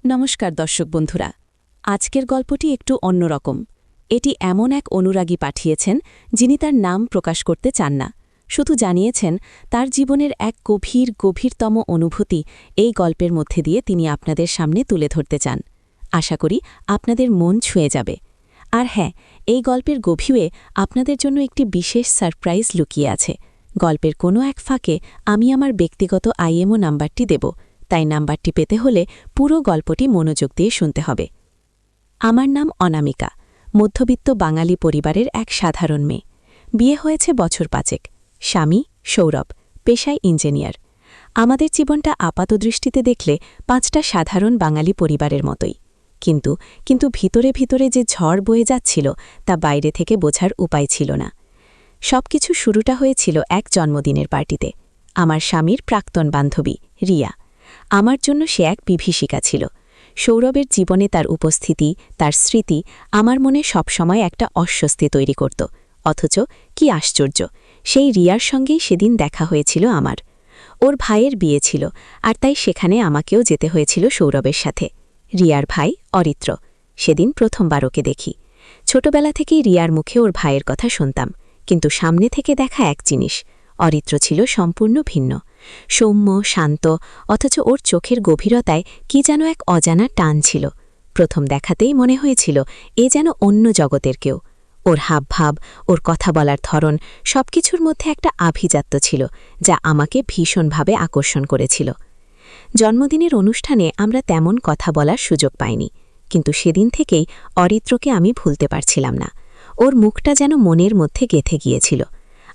নমস্কার দর্শক বন্ধুরা, আজকের গল্পটি একটু অন্যরকম। এটি এমন এক অনুরাগী পাঠিয়েছেন যিনি তার নাম প্রকাশ করতে চান না, শুধু জানিয়েছেন তার জীবনের এক গভীরতম অনুভূতি এই গল্পের মধ্যে দিয়ে তিনি আপনাদের সামনে তুলে ধরতে চান। আশা করি আপনাদের মন ছুঁয়ে যাবে। আর হ্যাঁ, এই গল্পের গভীরে আপনাদের জন্য একটি বিশেষ সারপ্রাইজ লুকিয়ে আছে। গল্পের কোনো এক ফাঁকে আমি আমার ব্যক্তিগত আইএমও নাম্বারটি দেব, তাই নাম্বারটি পেতে হলে পুরো গল্পটি মনোযোগ দিয়ে শুনতে হবে। আমার নাম অনামিকা, মধ্যবিত্ত বাঙালি পরিবারের এক সাধারণ মেয়ে। বিয়ে হয়েছে বছর 5। স্বামী সৌরভ, পেশায় ইঞ্জিনিয়ার। আমাদের জীবনটা আপাতদৃষ্টিতে দেখলে 5টা সাধারণ বাঙালি পরিবারের মতোই, কিন্তু ভিতরে ভিতরে যে ঝড় বয়ে যাচ্ছিল তা বাইরে থেকে বোঝার উপায় ছিল না। সবকিছু শুরুটা হয়েছিল এক জন্মদিনের পার্টিতে। আমার স্বামীর প্রাক্তন বান্ধবী রিয়া। আমার জন্য সে এক বিভীষিকা ছিল। সৌরভের জীবনে তার উপস্থিতি, তার স্মৃতি আমার মনে সবসময় একটা অস্বস্তি তৈরি করত। অথচ কি আশ্চর্য, সেই রিয়ার সঙ্গেই সেদিন দেখা হয়েছিল আমার। ওর ভাইয়ের বিয়ে ছিল, আর তাই সেখানে আমাকেও যেতে হয়েছিল সৌরভের সাথে। রিয়ার ভাই অরিত্র। সেদিন প্রথমবার ওকে দেখি। ছোটবেলা থেকেই রিয়ার মুখে ওর ভাইয়ের কথা শুনতাম, কিন্তু সামনে থেকে দেখা এক জিনিস। অরিত্র ছিল সম্পূর্ণ ভিন্ন। সৌম্য, শান্ত, অথচ ওর চোখের গভীরতায় কি যেন এক অজানা টান ছিল। প্রথম দেখাতেই মনে হয়েছিল এ যেন অন্য জগতের কেউ। ওর হাবভাব, ওর কথা বলার ধরন, সবকিছুর মধ্যে একটা আভিজাত্য ছিল যা আমাকে ভীষণভাবে আকর্ষণ করেছিল। জন্মদিনের অনুষ্ঠানে আমরা তেমন কথা বলার সুযোগ পাইনি, কিন্তু সেদিন থেকেই অরিত্রকে আমি ভুলতে পারছিলাম না। ওর মুখটা যেন মনের মধ্যে গেঁথে গিয়েছিল।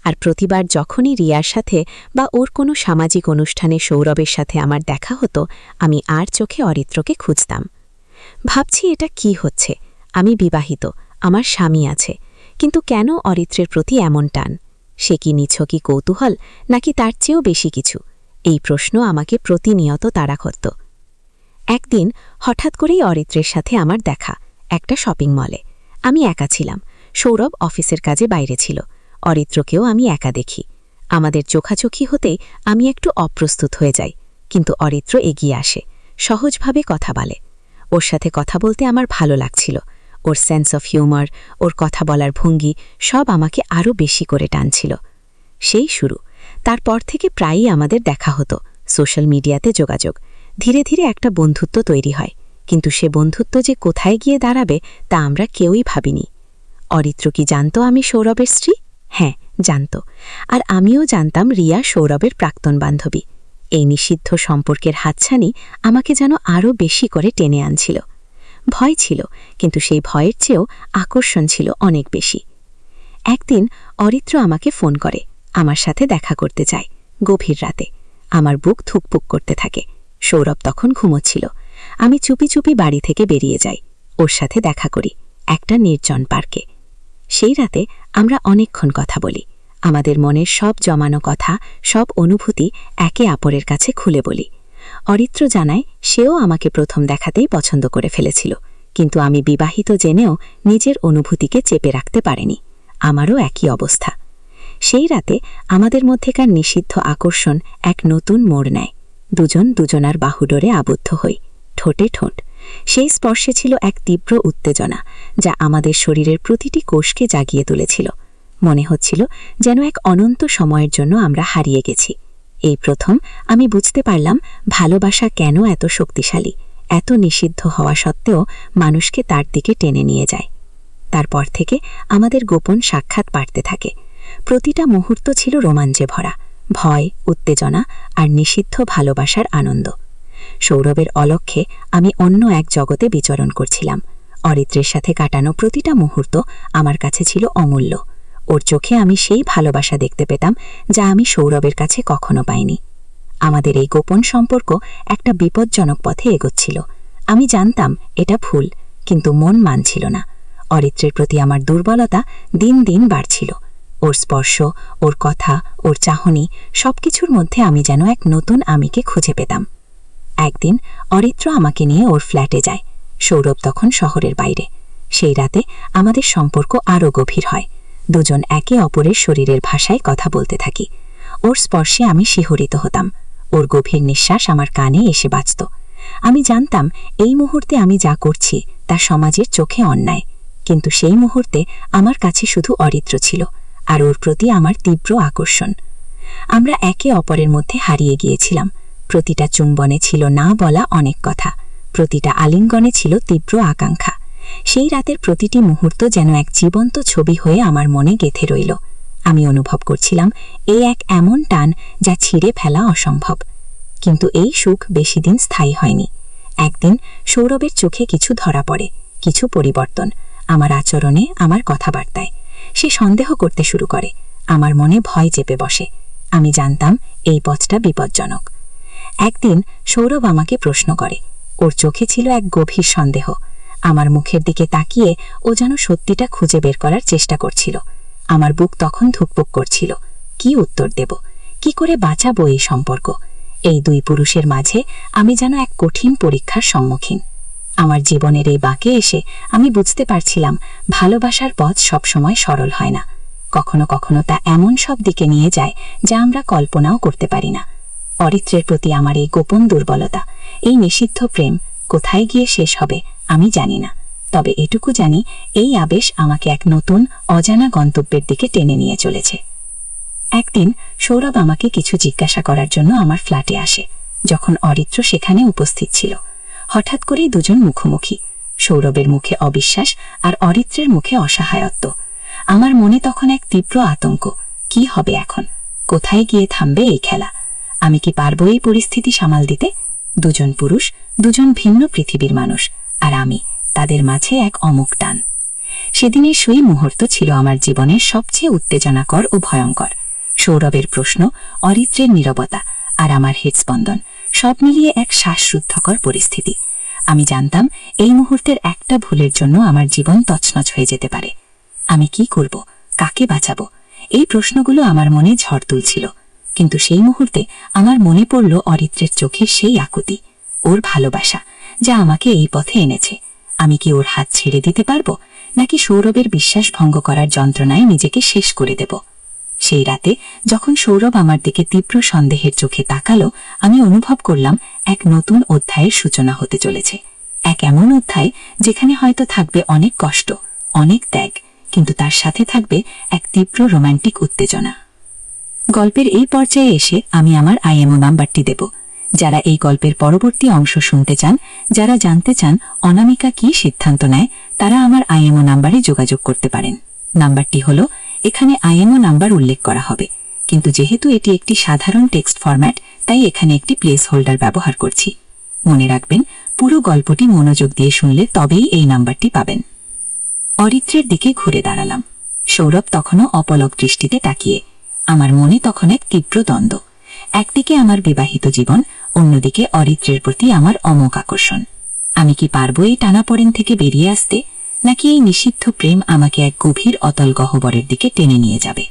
আর প্রতিবার যখনই রিয়ার সাথে বা ওর কোনো সামাজিক অনুষ্ঠানে সৌরভের সাথে আমার দেখা হতো, আমি আর চোখে অরিত্রকে খুঁজতাম। ভাবছি এটা কি হচ্ছে। আমি বিবাহিত, আমার স্বামী আছে, কিন্তু কেন অরিত্রের প্রতি এমন টান? সে কি নিছকই কৌতূহল, নাকি তার চেয়েও বেশি কিছু? এই প্রশ্ন আমাকে প্রতিনিয়ত তাড়া করত। একদিন হঠাৎ করেই অরিত্রের সাথে আমার দেখা, একটা শপিং মলে। আমি একা ছিলাম, সৌরভ অফিসের কাজে বাইরে ছিল। অরিত্রকেও আমি একা দেখি। আমাদের চোখাচোখি হতেই আমি একটু অপ্রস্তুত হয়ে যাই, কিন্তু অরিত্র এগিয়ে আসে, সহজভাবে কথা বলে। ওর সাথে কথা বলতে আমার ভালো লাগছিল। ওর সেন্স অফ হিউমার, ওর কথা বলার ভঙ্গি সব আমাকে আরও বেশি করে টানছিল। সেই শুরু। তারপর থেকে প্রায়ই আমাদের দেখা হতো, সোশ্যাল মিডিয়াতে যোগাযোগ। ধীরে ধীরে একটা বন্ধুত্ব তৈরি হয়, কিন্তু সে বন্ধুত্ব যে কোথায় গিয়ে দাঁড়াবে তা আমরা কেউই ভাবিনি। অরিত্র কি জানত আমি সৌরভের স্ত্রী? হ্যাঁ, জানত। আর আমিও জানতাম রিয়া সৌরভের প্রাক্তন বান্ধবী। এই নিষিদ্ধ সম্পর্কের হাতছানি আমাকে যেন আরও বেশি করে টেনে আনছিল। ভয় ছিল, কিন্তু সেই ভয়ের চেয়েও আকর্ষণ ছিল অনেক বেশি। একদিন অরিত্র আমাকে ফোন করে, আমার সাথে দেখা করতে চায়। গভীর রাতে আমার বুক থুকপুক করতে থাকে। সৌরভ তখন ঘুমোচ্ছিল। আমি চুপি চুপি বাড়ি থেকে বেরিয়ে যাই। ওর সাথে দেখা করি একটা নির্জন পার্কে। সেই রাতে আমরা অনেকক্ষণ কথা বলি। আমাদের মনের সব জমানো কথা, সব অনুভূতি একে অপরের কাছে খুলে বলি। অরিত্র জানায় সেও আমাকে প্রথম দেখাতেই পছন্দ করে ফেলেছিল, কিন্তু আমি বিবাহিত জেনেও নিজের অনুভূতিকে চেপে রাখতে পারিনি। আমারও একই অবস্থা। সেই রাতে আমাদের মধ্যেকার নিষিদ্ধ আকর্ষণ এক নতুন মোড় নেয়। দুজন দুজনার বাহুডোরে আবদ্ধ হই, ঠোঁটে ঠোঁট। সেই স্পর্শে ছিল এক তীব্র উত্তেজনা যা আমাদের শরীরের প্রতিটি কোষকে জাগিয়ে তুলেছিল। মনে হচ্ছিল যেন এক অনন্ত সময়ের জন্য আমরা হারিয়ে গেছি। এই প্রথম আমি বুঝতে পারলাম ভালোবাসা কেন এত শক্তিশালী, এত নিষিদ্ধ হওয়া সত্ত্বেও মানুষকে তার দিকে টেনে নিয়ে যায়। তারপর থেকে আমাদের গোপন সাক্ষাৎ বাড়তে থাকে। প্রতিটা মুহূর্ত ছিল রোমাঞ্চে ভরা, ভয়, উত্তেজনা আর নিষিদ্ধ ভালোবাসার আনন্দ। সৌরভের অলক্ষ্যে আমি অন্য এক জগতে বিচরণ করছিলাম। অরিত্রের সাথে কাটানো প্রতিটা মুহূর্ত আমার কাছে ছিল অমূল্য। ওর চোখে আমি সেই ভালোবাসা দেখতে পেতাম যা আমি সৌরভের কাছে কখনো পাইনি। আমাদের এই গোপন সম্পর্ক একটা বিপজ্জনক পথে এগোচ্ছিল। আমি জানতাম এটা ভুল, কিন্তু মন মানছিল না। অরিত্রের প্রতি আমার দুর্বলতা দিন দিন বাড়ছিল। ওর স্পর্শ, ওর কথা, ওর চাহনি সবকিছুর মধ্যে আমি যেন এক নতুন আমিকে খুঁজে পেতাম। একদিন অরিত্র আমাকে নিয়ে ওর ফ্ল্যাটে যায়। সৌরভ তখন শহরের বাইরে। সেই রাতে আমাদের সম্পর্ক আরও গভীর হয়। দুজন একে অপরের শরীরের ভাষায় কথা বলতে থাকি। ওর স্পর্শে আমি শিহরিত হতাম, ওর গভীর নিঃশ্বাস আমার কানে এসে বাজত। আমি জানতাম এই মুহূর্তে আমি যা করছি তা সমাজের চোখে অন্যায়, কিন্তু সেই মুহূর্তে আমার কাছে শুধু অরিত্র ছিল, আর ওর প্রতি আমার তীব্র আকর্ষণ। আমরা একে অপরের মধ্যে হারিয়ে গিয়েছিলাম। প্রতিটা চুম্বনে ছিল না বলা অনেক কথা, প্রতিটা আলিঙ্গনে ছিল তীব্র আকাঙ্ক্ষা। সেই রাতের প্রতিটি মুহূর্ত যেন এক জীবন্ত ছবি হয়ে আমার মনে গেঁথে রইল। আমি অনুভব করছিলাম এই এক এমন টান যা ছিঁড়ে ফেলা অসম্ভব। কিন্তু এই সুখ বেশি দিন স্থায়ী হয়নি। একদিন সৌরভের চোখে কিছু ধরা পড়ে, কিছু পরিবর্তন, আমার আচরণে, আমার কথাবার্তায়। সে সন্দেহ করতে শুরু করে। আমার মনে ভয় চেপে বসে। আমি জানতাম এই পথটা বিপজ্জনক। একদিন সৌরভ আমাকে প্রশ্ন করে। ওর চোখে ছিল এক গভীর সন্দেহ। আমার মুখের দিকে তাকিয়ে ও যেন সত্যিটা খুঁজে বের করার চেষ্টা করছিল। আমার বুক তখন ধুকপুক করছিল। কি উত্তর দেব? কি করে বাঁচাবো এই সম্পর্ক? এই দুই পুরুষের মাঝে আমি যেন এক কঠিন পরীক্ষার সম্মুখীন। আমার জীবনের এই বাঁকে এসে আমি বুঝতে পারছিলাম ভালোবাসার পথ সবসময় সরল হয় না। কখনো কখনো তা এমন সব দিকে নিয়ে যায় যা আমরা কল্পনাও করতে পারি না। অরিত্রের প্রতি আমার এই গোপন দুর্বলতা, এই নিষিদ্ধ প্রেম কোথায় গিয়ে শেষ হবে আমি জানি না। তবে এটুকু জানি এই আবেশ আমাকে এক নতুন অজানা গন্তব্যের দিকে টেনে নিয়ে চলেছে। একদিন সৌরভ আমাকে কিছু জিজ্ঞাসা করার জন্য আমার ফ্ল্যাটে আসে। যখন অরিত্র সেখানে উপস্থিত ছিল, হঠাৎ করেই দুজন মুখোমুখি। সৌরভের মুখে অবিশ্বাস আর অরিত্রের মুখে অসহায়ত্ব। আমার মনে তখন এক তীব্র আতঙ্ক। কি হবে এখন? কোথায় গিয়ে থামবে এই খেলা? আমি কি পারবো এই পরিস্থিতি সামাল দিতে? দুজন পুরুষ, দুজন ভিন্ন পৃথিবীর মানুষ, আর আমি তাদের মাঝে এক অমুক টান। সেদিনের সেই মুহূর্ত ছিল আমার জীবনের সবচেয়ে উত্তেজনাকর ও ভয়ঙ্কর। সৌরভের প্রশ্ন, অরিত্রের নীরবতা আর আমার হৃদস্পন্দন, সব মিলিয়ে এক শ্বাসরুদ্ধকর পরিস্থিতি। আমি জানতাম এই মুহূর্তের একটা ভুলের জন্য আমার জীবন তছনছ হয়ে যেতে পারে। আমি কি করব? কাকে বাঁচাবো? এই প্রশ্নগুলো আমার মনে ঝড় তুলছিল। কিন্তু সেই মুহূর্তে আমার মনে পড়ল অরিত্রের চোখে সেই আকুতি, ওর ভালোবাসা যা আমাকে এই পথে এনেছে। আমি কি ওর হাত ছেড়ে দিতে পারবো, নাকি সৌরভের বিশ্বাস ভঙ্গ করার যন্ত্রণায় নিজেকে শেষ করে দেব? সেই রাতে যখন সৌরভ আমার দিকে তীব্র সন্দেহের চোখে তাকালো, আমি অনুভব করলাম এক নতুন অধ্যায়ের সূচনা হতে চলেছে। এক এমন অধ্যায় যেখানে হয়তো থাকবে অনেক কষ্ট, অনেক ত্যাগ, কিন্তু তার সাথে থাকবে এক তীব্র রোমান্টিক উত্তেজনা। গল্পের এই পর্যায়ে এসে আমি আমার IMO নাম্বারটি দেব। যারা এই গল্পের পরবর্তী অংশ শুনতে চান, যারা জানতে চান অনামিকা কি সিদ্ধান্ত নেয়, তারা আমার IMO নাম্বারে যোগাযোগ করতে পারেন। নাম্বারটি হলো, এখানে IMO নাম্বার উল্লেখ করা হবে, কিন্তু যেহেতু এটি একটি সাধারণ টেক্সট ফরম্যাট, তাই এখানে একটি প্লেস হোল্ডার ব্যবহার করছি। মনে রাখবেন, পুরো গল্পটি মনোযোগ দিয়ে শুনলে তবেই এই নাম্বারটি পাবেন। অরিত্রের দিকে ঘুরে দাঁড়ালাম। সৌরভ তখনও অপলক দৃষ্টিতে তাকিয়ে। আমার মনে তখন এক তীব্র দ্বন্দ্ব। একদিকে আমার বিবাহিত জীবন, অন্যদিকে অরিত্রের প্রতি আমার অমোঘ আকর্ষণ। আমি কি পারবো এই টানাপোড়েন থেকে বেরিয়ে আসতে, নাকি এই নিষিদ্ধ প্রেম আমাকে এক গভীর অতল গহ্বরের দিকে টেনে নিয়ে যাবে?